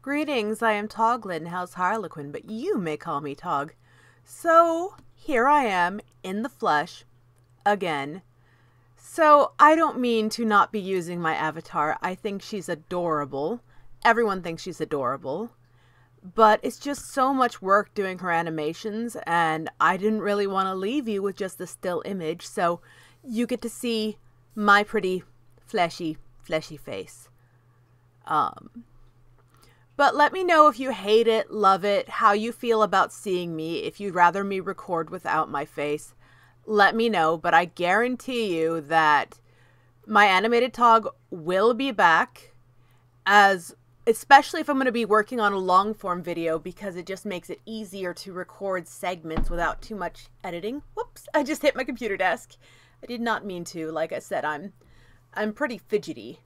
Greetings, I am Toglin, House Harlequin, but you may call me Tog. So, here I am, in the flesh, again. So, I don't mean to not be using my avatar. I think she's adorable. Everyone thinks she's adorable. But it's just so much work doing her animations, and I didn't really want to leave you with just a still image, so you get to see my pretty fleshy face. But let me know if you hate it, love it, how you feel about seeing me, if you'd rather me record without my face. Let me know, but I guarantee you that my animated Tog will be back, especially if I'm going to be working on a long form video, because it just makes it easier to record segments without too much editing. Whoops, I just hit my computer desk. I did not mean to. Like I said, I'm pretty fidgety.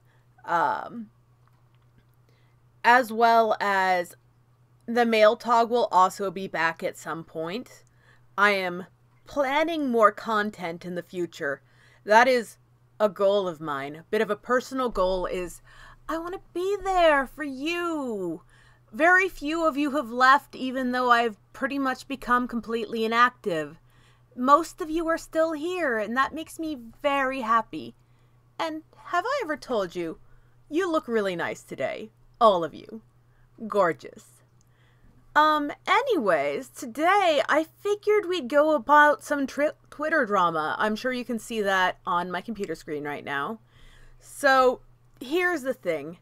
As well as the male Tog will also be back at some point. I am planning more content in the future. That is a goal of mine. A bit of a personal goal is I want to be there for you. Very few of you have left, even though I've pretty much become completely inactive. Most of you are still here, and that makes me very happy. And have I ever told you, you look really nice today? All of you. Gorgeous. Anyways, today I figured we'd go about some Twitter drama. I'm sure you can see that on my computer screen right now. So, here's the thing.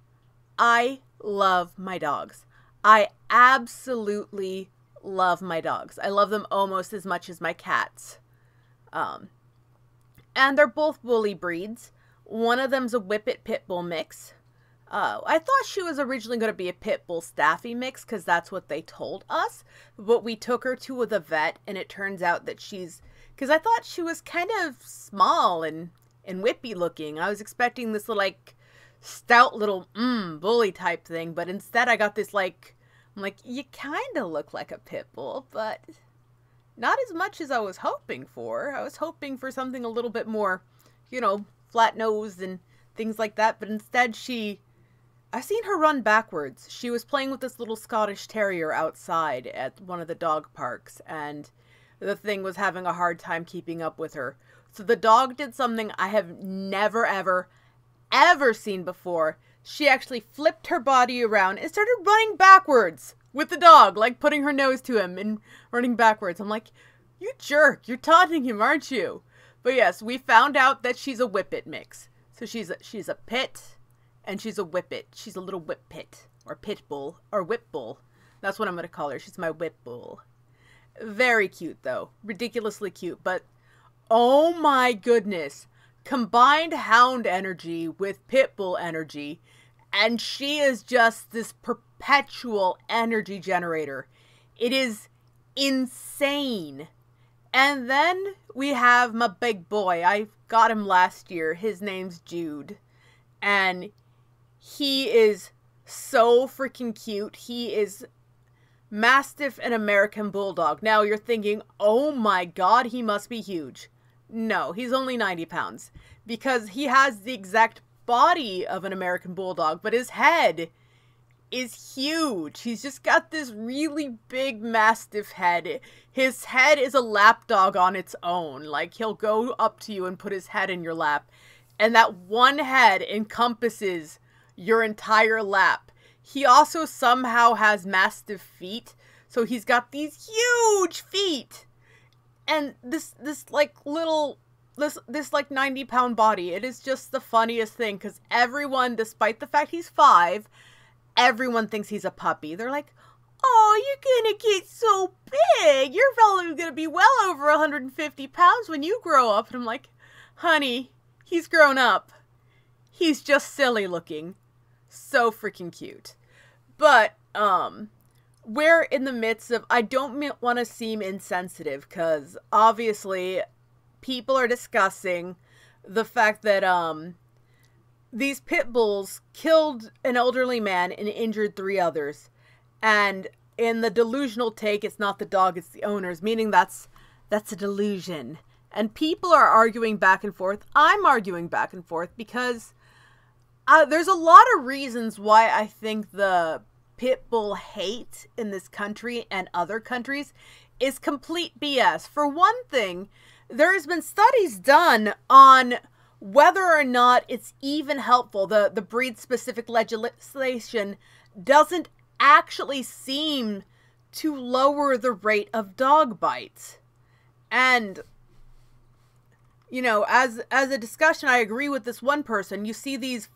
I love my dogs. I absolutely love my dogs. I love them almost as much as my cats. And they're both bully breeds. One of them's a Whippet Pitbull mix. I thought she was originally going to be a Pitbull Staffy mix, because that's what they told us. But we took her to the vet, and it turns out that because I thought she was kind of small and whippy looking. I was expecting this little, stout little, bully type thing. But instead I got this, I'm like, you kind of look like a Pitbull, but not as much as I was hoping for. I was hoping for something a little bit more, flat-nosed and things like that. But instead I've seen her run backwards. She was playing with this little Scottish Terrier outside at one of the dog parks, and the thing was having a hard time keeping up with her. So the dog did something I have never, ever seen before. She actually flipped her body around and started running backwards with the dog, putting her nose to him and running backwards. I'm like, you jerk, you're taunting him, aren't you? But yes, we found out that she's a Whippet mix. So she's a pit. And she's a whippet. She's a little whip pit. Or pit bull. Or whip bull. That's what I'm going to call her. She's my whip bull. Very cute, though. Ridiculously cute. But, oh my goodness. Combined hound energy with pit bull energy. And she is just this perpetual energy generator. It is insane. And then we have my big boy. I got him last year. His name's Jude. And he is so freaking cute. He is Mastiff and American Bulldog. Now you're thinking, oh my god, he must be huge. No, he's only 90 pounds. Because he has the exact body of an American Bulldog, but his head is huge. He's just got this really big Mastiff head. His head is a lapdog on its own. He'll go up to you and put his head in your lap. And that one head encompasses your entire lap. He also somehow has Mastiff feet. So he's got these huge feet. And this 90-pound body. It is just the funniest thing. Because everyone, despite the fact he's 5, everyone thinks he's a puppy. They're like, oh, you're gonna get so big. You're probably gonna be well over 150 pounds when you grow up. And I'm like, honey, he's grown up. He's just silly looking. So freaking cute. But, we're in the midst of, I don't want to seem insensitive, because obviously people are discussing the fact that, these pit bulls killed an elderly man and injured 3 others. And in the delusional take, it's not the dog, it's the owners, meaning that's a delusion. And people are arguing back and forth. I'm arguing back and forth because there's a lot of reasons why I think the pit bull hate in this country and other countries is complete BS. For one thing, there has been studies done on whether or not it's even helpful. The breed-specific legislation doesn't actually seem to lower the rate of dog bites. And, you know, as a discussion, I agree with this one person. You see these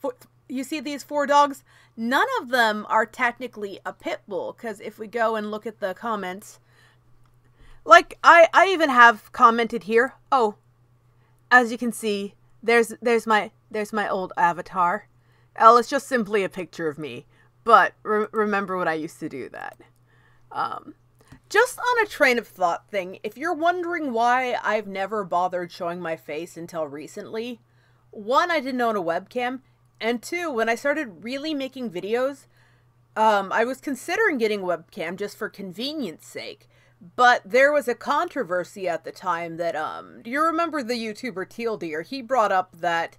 4 dogs, none of them are technically a pit bull, because if we go and look at the comments, like I even have commented here. Oh, as you can see, there's my old avatar. Oh, it's just simply a picture of me. But remember when I used to do that. Just on a train of thought thing, if you're wondering why I've never bothered showing my face until recently, 1, I didn't own a webcam, and 2, when I started really making videos, I was considering getting a webcam just for convenience sake. But there was a controversy at the time that, do you remember the YouTuber Teal Deer? He brought up that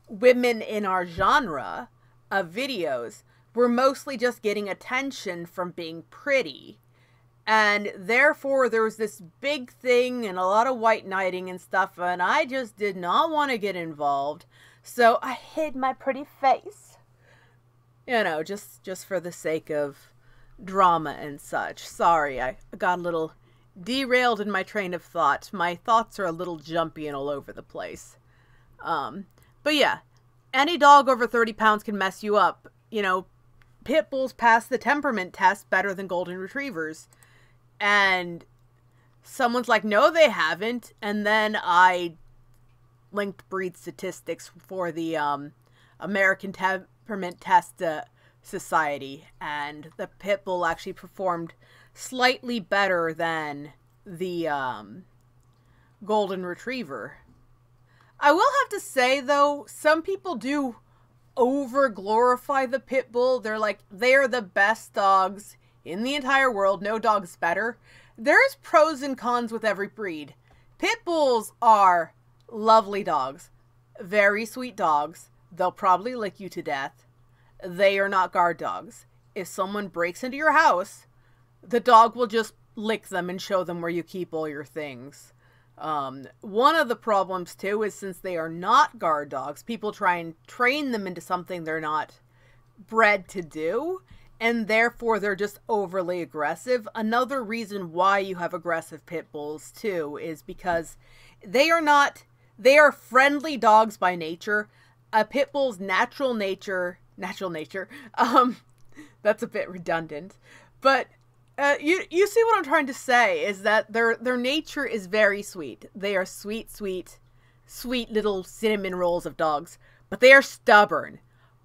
women in our genre of videos were mostly just getting attention from being pretty. And therefore there was this big thing and a lot of white knighting and stuff, and I just did not want to get involved. So I hid my pretty face. You know, just for the sake of drama and such. Sorry, I got a little derailed in my train of thought. My thoughts are a little jumpy and all over the place. But yeah, any dog over 30 pounds can mess you up. You know, pit bulls pass the temperament test better than golden retrievers. And someone's like, no, they haven't. And then I linked breed statistics for the American Temperament Test Society, and the pit bull actually performed slightly better than the golden retriever. I will have to say, though, some people do over glorify the pit bull. They're like, they're the best dogs in the entire world. No dog's better. There's pros and cons with every breed. Pit bulls are lovely dogs. Very sweet dogs. They'll probably lick you to death. They are not guard dogs. If someone breaks into your house, the dog will just lick them and show them where you keep all your things. One of the problems, too, is since they are not guard dogs, people try and train them into something they're not bred to do, and therefore they're just overly aggressive. Another reason why you have aggressive pit bulls, too, is because they are friendly dogs by nature. A pit bull's natural nature, that's a bit redundant, but you see what I'm trying to say is that their nature is very sweet. They are sweet little cinnamon rolls of dogs, but they are stubborn.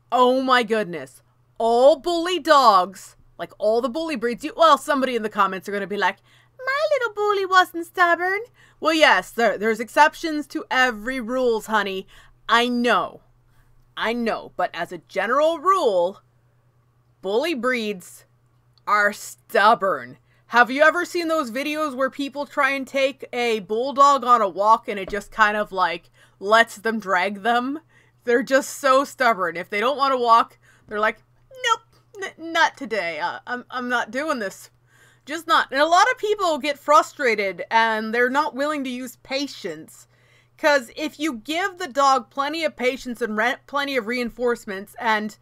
Oh my goodness. All bully dogs, like all the bully breeds, well, somebody in the comments are going to be like, my little bully wasn't stubborn. Well, yes, there's exceptions to every rules, honey. I know, but as a general rule, bully breeds are stubborn. Have you ever seen those videos where people try and take a bulldog on a walk and it just kind of like lets them drag them? They're just so stubborn. If they don't want to walk, they're like, nope, not today. I'm not doing this. Just not. And a lot of people get frustrated and they're not willing to use patience. Because if you give the dog plenty of patience and plenty of reinforcements, and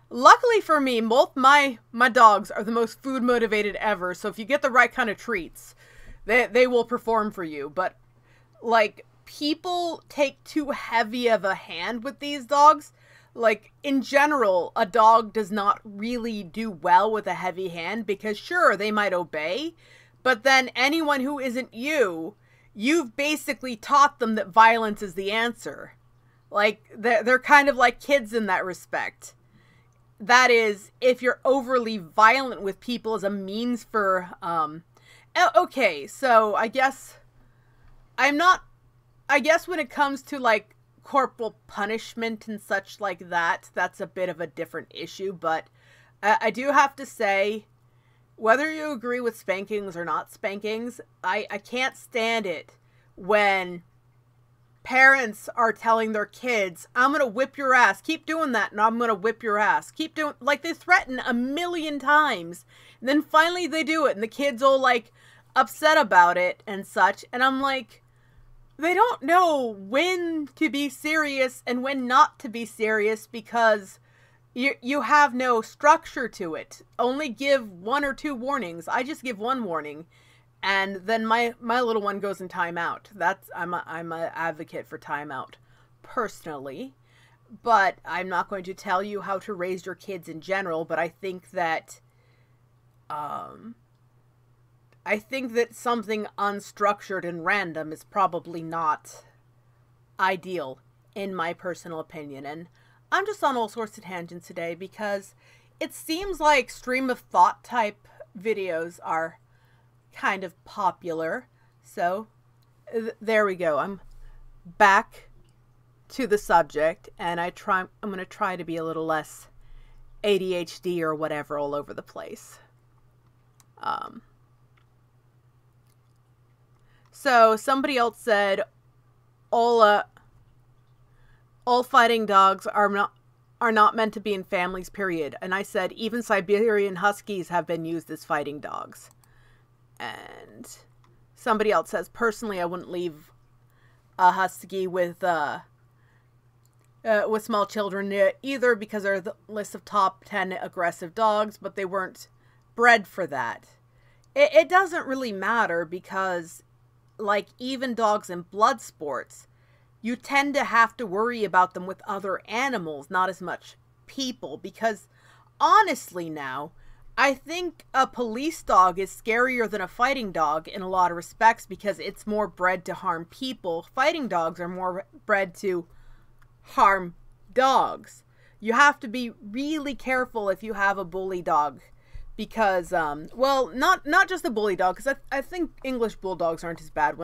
luckily for me, both my dogs are the most food motivated ever. So if you get the right kind of treats, they will perform for you. But like, people take too heavy of a hand with these dogs. Like, in general, a dog does not really do well with a heavy hand because sure, they might obey, but then anyone who isn't you've basically taught them that violence is the answer. Like, they're kind of like kids in that respect. That is, if you're overly violent with people as a means for, okay, so I guess when it comes to, like, corporal punishment and such like that, that's a bit of a different issue, but I do have to say, whether you agree with spankings or not spankings, I can't stand it when parents are telling their kids, I'm going to whip your ass. Keep doing that and I'm going to whip your ass. Keep doing, like, they threaten a million times. And then finally they do it and the kids all, like, upset about it and such. And I'm like, they don't know when to be serious and when not to be serious because you have no structure to it. Only give 1 or 2 warnings. I just give 1 warning. And then my little one goes in timeout. I'm a advocate for timeout personally, but I'm not going to tell you how to raise your kids in general. But I think that something unstructured and random is probably not ideal in my personal opinion. And I'm just on all sorts of tangents today because it seems like stream of thought type videos are kind of popular. So there we go. I'm back to the subject and I'm going to try to be a little less ADHD or whatever all over the place. So somebody else said all fighting dogs are not meant to be in families, period. And I said even Siberian Huskies have been used as fighting dogs. And somebody else says, personally, I wouldn't leave a husky with small children either because they're the list of top 10 aggressive dogs, but they weren't bred for that. It doesn't really matter because, like, even dogs in blood sports, you tend to have to worry about them with other animals, not as much people, because honestly now, I think a police dog is scarier than a fighting dog in a lot of respects because it's more bred to harm people. Fighting dogs are more bred to harm dogs. You have to be really careful if you have a bully dog because, well, not just a bully dog, because I think English bulldogs aren't as bad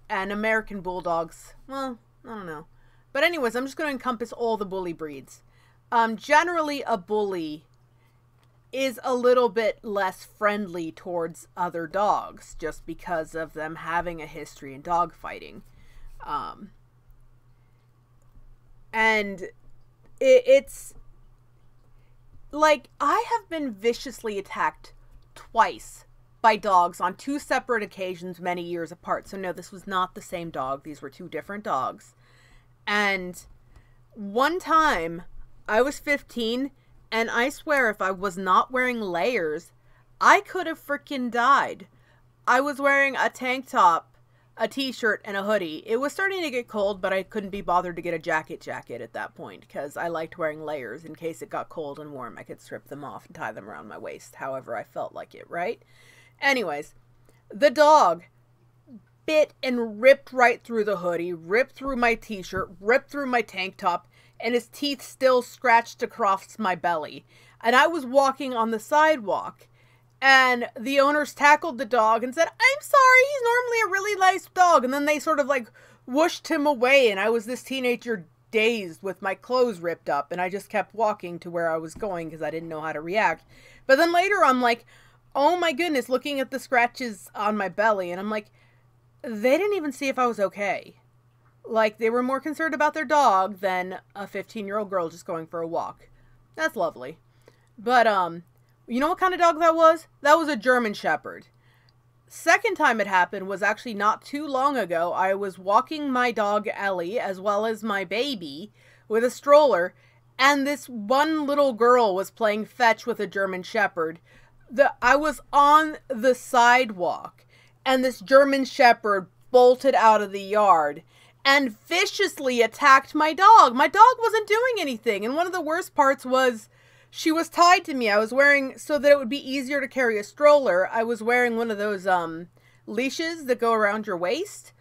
and American bulldogs, well, I don't know. But anyways, I'm just going to encompass all the bully breeds. Generally a bully is a little bit less friendly towards other dogs just because of them having a history in dog fighting. And it's like, I have been viciously attacked twice by dogs on 2 separate occasions many years apart. So no, this was not the same dog. These were 2 different dogs. And one time I was 15 and I swear if I was not wearing layers, I could have freaking died. I was wearing a tank top, a t-shirt, and a hoodie. It was starting to get cold, but I couldn't be bothered to get a jacket at that point because I liked wearing layers in case it got cold and warm. I could strip them off and tie them around my waist, however I felt like it, right? Anyways, the dog bit and ripped right through the hoodie, ripped through my t-shirt, ripped through my tank top, and his teeth still scratched across my belly. And I was walking on the sidewalk, and the owners tackled the dog and said, I'm sorry, he's normally a really nice dog. And then they sort of like whooshed him away, and I was this teenager dazed with my clothes ripped up, and I just kept walking to where I was going because I didn't know how to react. But then later I'm like, oh my goodness, looking at the scratches on my belly, and I'm like, they didn't even see if I was okay. Like, they were more concerned about their dog than a 15-year-old girl just going for a walk. That's lovely. But, you know what kind of dog that was? That was a German Shepherd. Second time it happened was actually not too long ago. I was walking my dog Ellie, as well as my baby, with a stroller, and this one little girl was playing fetch with a German Shepherd. I was on the sidewalk, and this German Shepherd bolted out of the yard and viciously attacked my dog. My dog wasn't doing anything, and one of the worst parts was she was tied to me. I was wearing, so that it would be easier to carry a stroller, I was wearing one of those leashes that go around your waist,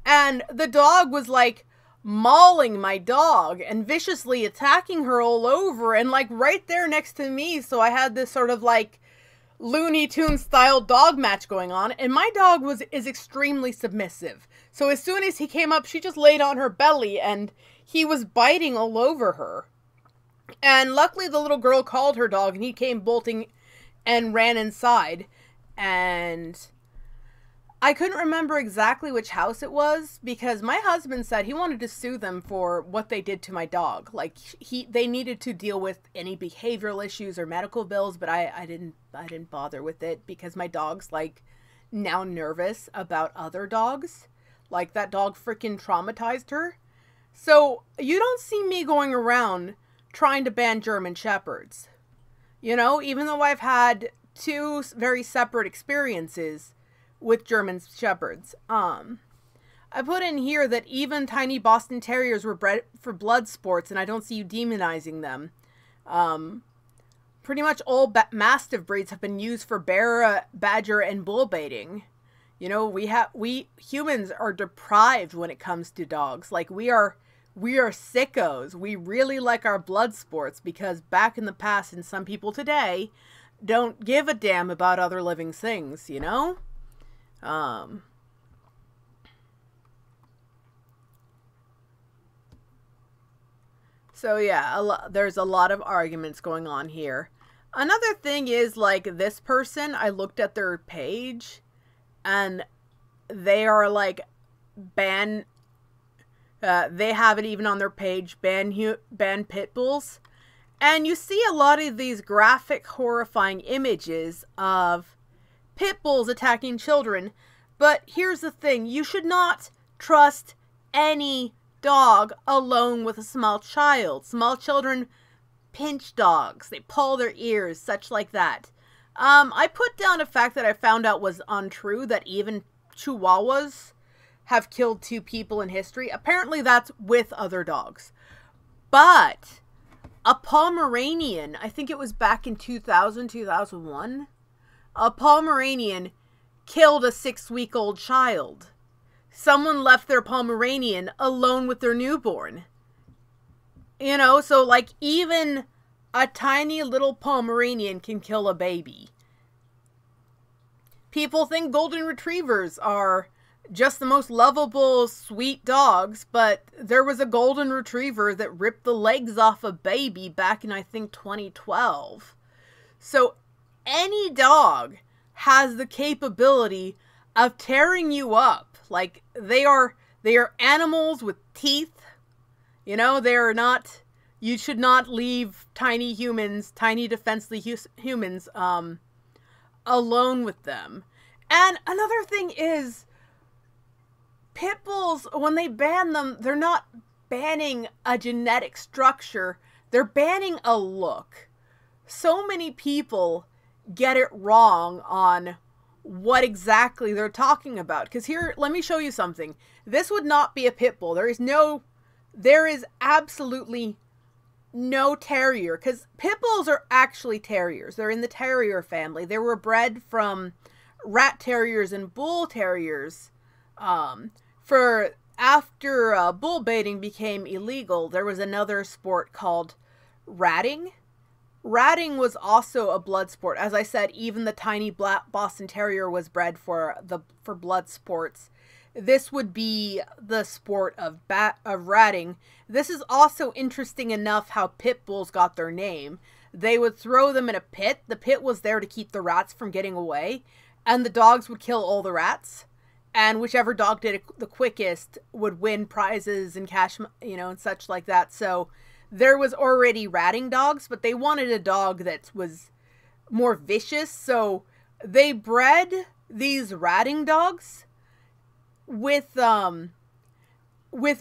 and the dog was like mauling my dog and viciously attacking her all over and like right there next to me. So I had this sort of like Looney Tunes style dog match going on, and my dog is extremely submissive. So as soon as he came up, she just laid on her belly and he was biting all over her. And luckily the little girl called her dog and he came bolting and ran inside. And I couldn't remember exactly which house it was because my husband said he wanted to sue them for what they did to my dog. Like they needed to deal with any behavioral issues or medical bills, but I didn't bother with it because my dog's like now nervous about other dogs. Like that dog freaking traumatized her. So you don't see me going around trying to ban German Shepherds. You know, even though I've had two very separate experiences with German Shepherds. I put in here that even tiny Boston Terriers were bred for blood sports, and I don't see you demonizing them. Pretty much all Mastiff breeds have been used for bear, badger, and bull baiting. You know, we humans are deprived when it comes to dogs. Like we are sickos. We really like our blood sports because back in the past and some people today don't give a damn about other living things, you know? So yeah, there's a lot of arguments going on here. Another thing is like this person, I looked at their page and they are like they have it even on their page, ban pit bulls. And you see a lot of these graphic, horrifying images of pit bulls attacking children. But here's the thing. You should not trust any dog alone with a small child. Small children pinch dogs. They pull their ears, such like that. I put down a fact that I found out was untrue, that even Chihuahuas have killed 2 people in history. Apparently that's with other dogs. But a Pomeranian, I think it was back in 2000, 2001, a Pomeranian killed a 6-week-old child. Someone left their Pomeranian alone with their newborn. You know, so like even a tiny little Pomeranian can kill a baby. People think golden retrievers are just the most lovable, sweet dogs, but there was a golden retriever that ripped the legs off a baby back in, I think, 2012. So any dog has the capability of tearing you up. Like they are animals with teeth. You know, they are not, you should not leave tiny humans, tiny defenseless humans, alone with them. And another thing is, pit bulls, when they ban them, they're not banning a genetic structure. They're banning a look. So many people get it wrong on what exactly they're talking about. Because here, let me show you something. This would not be a pit bull. There is absolutely no terrier. Because pit bulls are actually terriers. They're in the terrier family. They were bred from rat terriers and bull terriers. For after bull baiting became illegal, there was another sport called ratting. Ratting was also a blood sport. As I said, even the tiny black Boston Terrier was bred for blood sports. This would be the sport of ratting. This is also interesting enough how pit bulls got their name. They would throw them in a pit. The pit was there to keep the rats from getting away, and the dogs would kill all the rats. And whichever dog did it the quickest would win prizes and cash, you know, and such like that. So there was already ratting dogs, but they wanted a dog that was more vicious. So they bred these ratting dogs with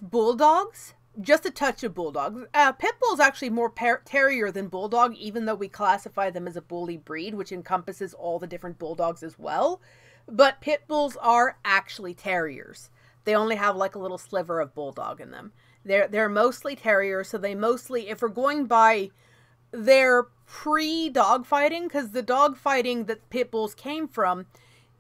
bulldogs, just a touch of bulldog. Pit bull is actually more terrier than bulldog, even though we classify them as a bully breed, which encompasses all the different bulldogs as well. But pit bulls are actually terriers. They only have like a little sliver of bulldog in them. They're mostly terriers, so they mostly, if we're going by their pre-dog fighting, because the dog fighting that pit bulls came from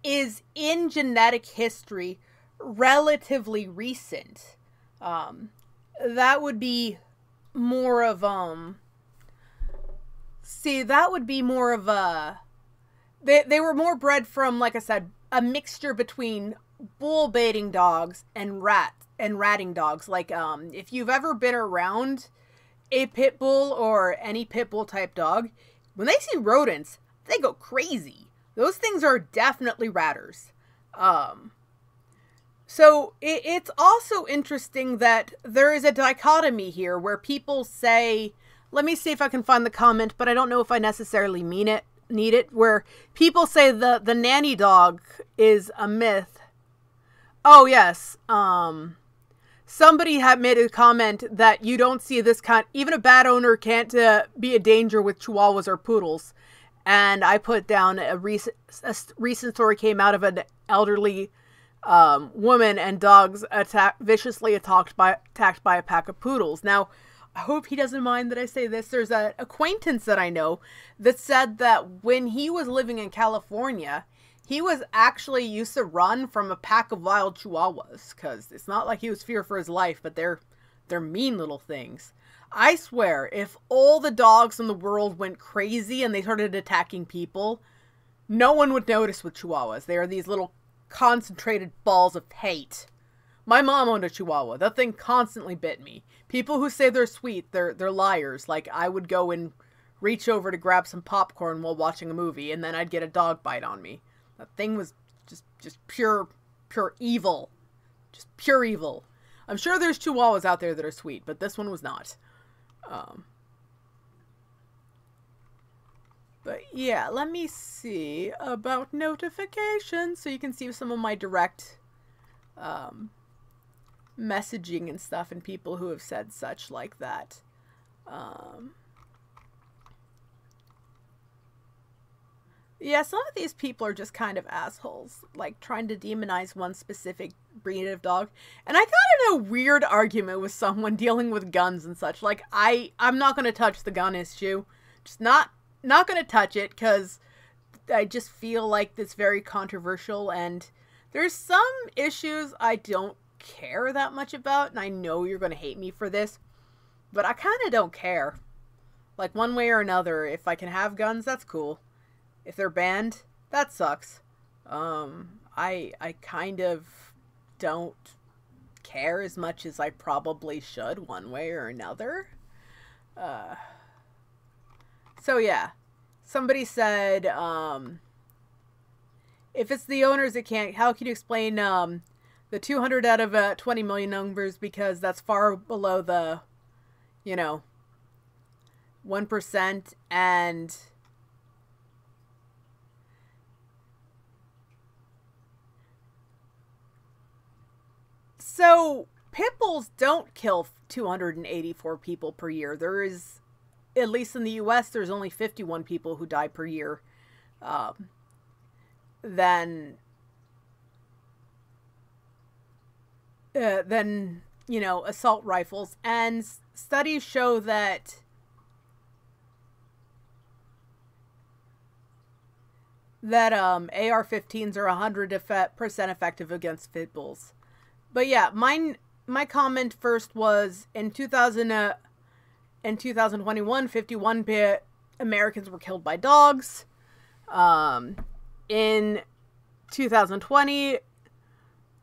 is in genetic history relatively recent. That would be more of they were more bred from, like I said, a mixture between bull baiting dogs and ratting dogs. Like, if you've ever been around a pit bull or any pit bull type dog, when they see rodents, they go crazy. Those things are definitely ratters. So it's also interesting that there is a dichotomy here where people say, let me see if I can find the comment, but I don't know if I necessarily need it, where people say the nanny dog is a myth. Oh yes. Somebody had made a comment that you don't see this kind, even a bad owner can't be a danger with chihuahuas or poodles. And I put down a recent story came out of an elderly woman and dogs viciously attacked by a pack of poodles. Now, I hope he doesn't mind that I say this. There's an acquaintance that I know that said that when he was living in California, he was actually used to run from a pack of wild chihuahuas, because it's not like he was feared for his life, but they're mean little things. I swear, if all the dogs in the world went crazy and they started attacking people, no one would notice with chihuahuas. They are these little concentrated balls of hate. My mom owned a chihuahua. That thing constantly bit me. People who say they're sweet, they're liars. Like, I would go and reach over to grab some popcorn while watching a movie, and then I'd get a dog bite on me. That thing was just pure evil. Just pure evil. I'm sure there's chihuahuas out there that are sweet, but this one was not. But yeah, let me see about notifications so you can see some of my direct messaging and stuff and people who have said such like that. Yeah, some of these people are just kind of assholes, like trying to demonize one specific breed of dog. And I got in a weird argument with someone dealing with guns and such. Like, I'm not going to touch the gun issue. Just not going to touch it, because I just feel like it's very controversial, and there's some issues I don't care that much about, and I know you're going to hate me for this, but I kind of don't care. Like, one way or another, if I can have guns, that's cool. If they're banned, that sucks. I kind of don't care as much as I probably should, one way or another. So yeah, somebody said, if it's the owners, it can't. How can you explain the 200 out of 20 million numbers? Because that's far below the, 1%, and so pit bulls don't kill 284 people per year. There is, at least in the U.S., there's only 51 people who die per year. Then assault rifles. And studies show that AR-15s are 100% effective against pit bulls. But yeah, my comment first was in 2021, 51 Americans were killed by dogs. In 2020,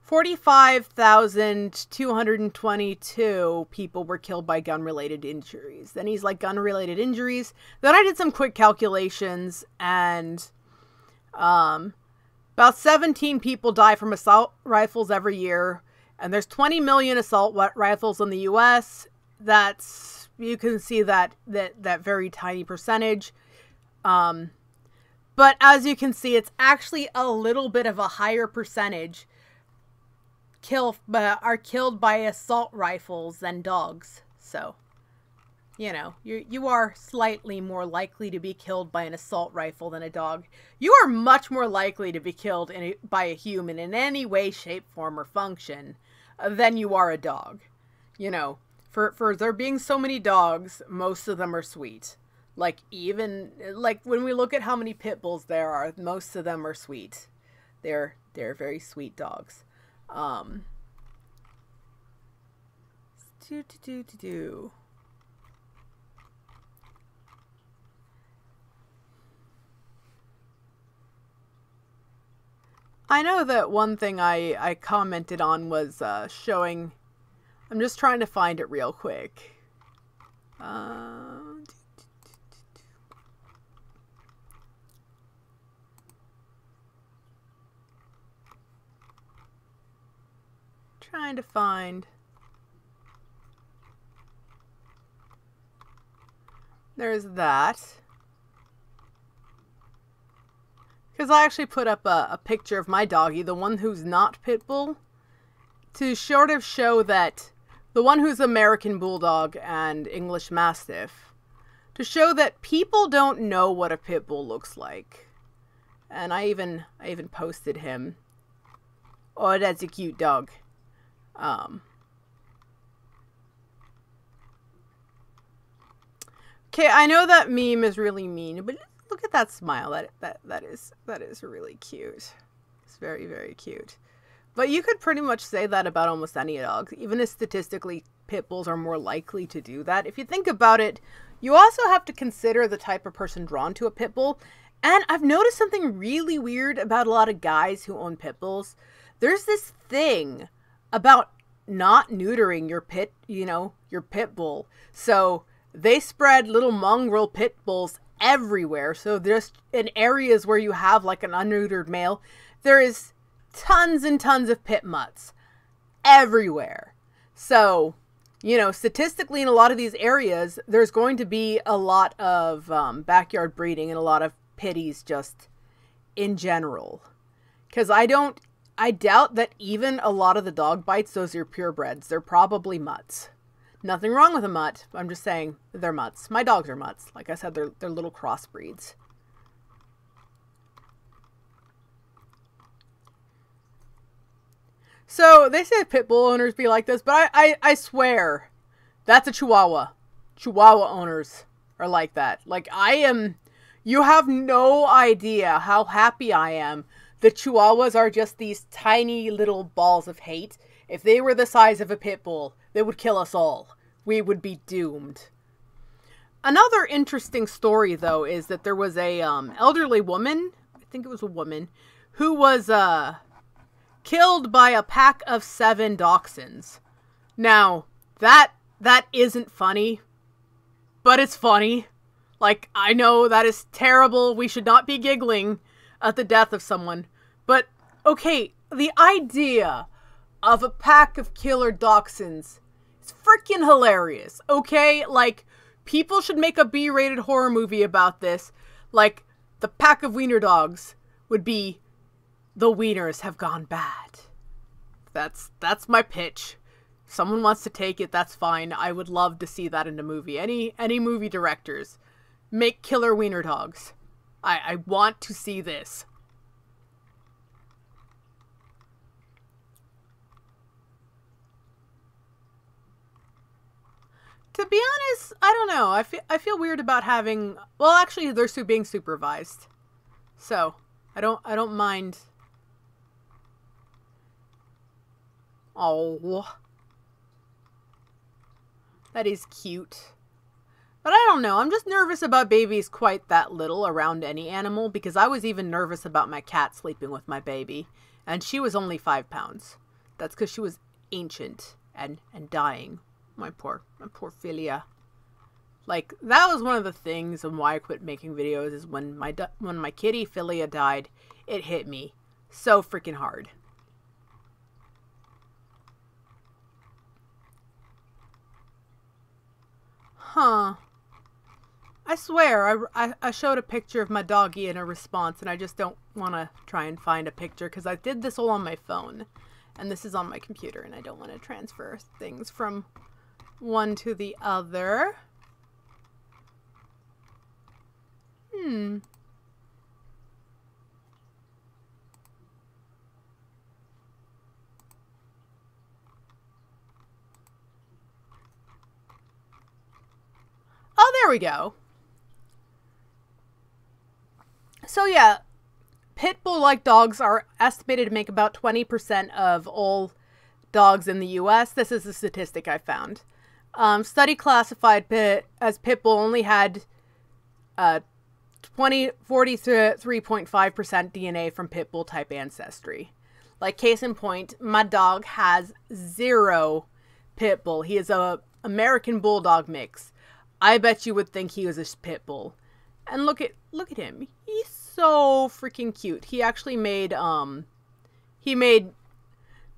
45,222 people were killed by gun-related injuries. Then he's like, gun-related injuries. Then I did some quick calculations, and about 17 people die from assault rifles every year. And there's 20 million assault rifles in the U.S. That's, you can see that very tiny percentage. But as you can see, it's actually a little bit of a higher percentage are killed by assault rifles than dogs. So, you are slightly more likely to be killed by an assault rifle than a dog. You are much more likely to be killed by a human in any way, shape, form, or function than you are a dog. For there being so many dogs, most of them are sweet. Like, even, like, when we look at how many pit bulls there are, most of them are sweet. They're very sweet dogs. I know that one thing I commented on was showing. I'm just trying to find it real quick. trying to find. There's that. Because I actually put up a picture of my doggy, the one who's not pit bull, to sort of show that the one who's American Bulldog and English Mastiff, to show that people don't know what a pit bull looks like. And I even posted him. Oh, that's a cute dog. Okay, I know that meme is really mean, but look at that smile. That is really cute. It's very, very cute. But you could pretty much say that about almost any dog. Even if statistically pit bulls are more likely to do that. If you think about it, you also have to consider the type of person drawn to a pit bull. And I've noticed something really weird about a lot of guys who own pit bulls. There's this thing about not neutering your pit bull. So they spread little mongrel pit bulls everywhere. So just in areas where you have like an unneutered male, there is tons and tons of pit mutts everywhere. So, statistically in a lot of these areas, there's going to be a lot of backyard breeding and a lot of pitties just in general. Because I doubt that even a lot of the dog bites, those are purebreds. They're probably mutts. Nothing wrong with a mutt. I'm just saying they're mutts. My dogs are mutts. Like I said, they're little crossbreeds. So they say pit bull owners be like this, but I swear that's a Chihuahua. Chihuahua owners are like that. Like you have no idea how happy I am that Chihuahuas are just these tiny little balls of hate. If they were the size of a pit bull, they would kill us all. We would be doomed. Another interesting story, though, is that there was a elderly woman, I think it was a woman, who was killed by a pack of 7 dachshunds. Now, that isn't funny, but it's funny. Like, I know that is terrible. We should not be giggling at the death of someone. But, okay, the idea of a pack of killer dachshunds is freaking hilarious, okay? Like, people should make a B-rated horror movie about this. Like, the pack of wiener dogs would be The Wieners Have Gone Bad. That's my pitch. If someone wants to take it, that's fine. I would love to see that in a movie. Any movie directors, make killer wiener dogs. I want to see this. To be honest, I don't know. I feel weird about having. Well, actually, they're being supervised, so I don't mind. Oh, that is cute. But I don't know. I'm just nervous about babies quite that little around any animal, because I was even nervous about my cat sleeping with my baby, and she was only 5 pounds. That's because she was ancient and dying. My poor Philia. Like, that was one of the things and why I quit making videos, is when my kitty Philia died, it hit me so freaking hard. Huh. I swear, I showed a picture of my doggy in a response, and I just don't want to try and find a picture, because I did this all on my phone, and this is on my computer, and I don't want to transfer things from one to the other. Oh, there we go. So yeah, pit bull-like dogs are estimated to make about 20% of all dogs in the US. This is a statistic I found. Study classified as pit bull only had 43.5% DNA from pit bull type ancestry. Like, case in point, my dog has 0 pit bull. He is a American Bulldog mix. I bet you would think he was a pit bull. And look at him. He's so freaking cute. He actually made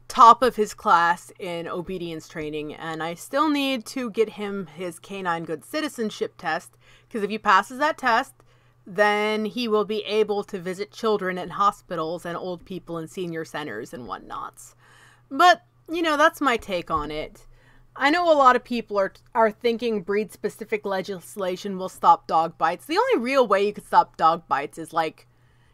top of his class in obedience training, and I still need to get him his canine good citizenship test, because if he passes that test, then he will be able to visit children in hospitals and old people in senior centers and whatnots. But, you know, that's my take on it. I know a lot of people are thinking breed-specific legislation will stop dog bites. The only real way you could stop dog bites is like,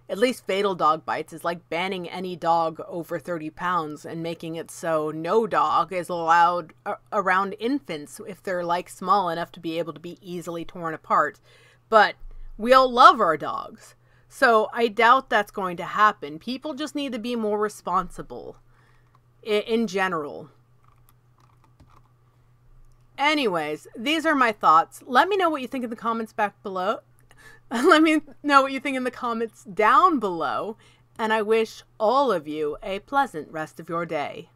at least fatal dog bites, is like banning any dog over 30 pounds and making it so no dog is allowed around infants if they're like small enough to be able to be easily torn apart. But we all love our dogs, so I doubt that's going to happen. People just need to be more responsible in general. Anyways, these are my thoughts. Let me know what you think in the comments back below. Let me know what you think in the comments down below. And I wish all of you a pleasant rest of your day.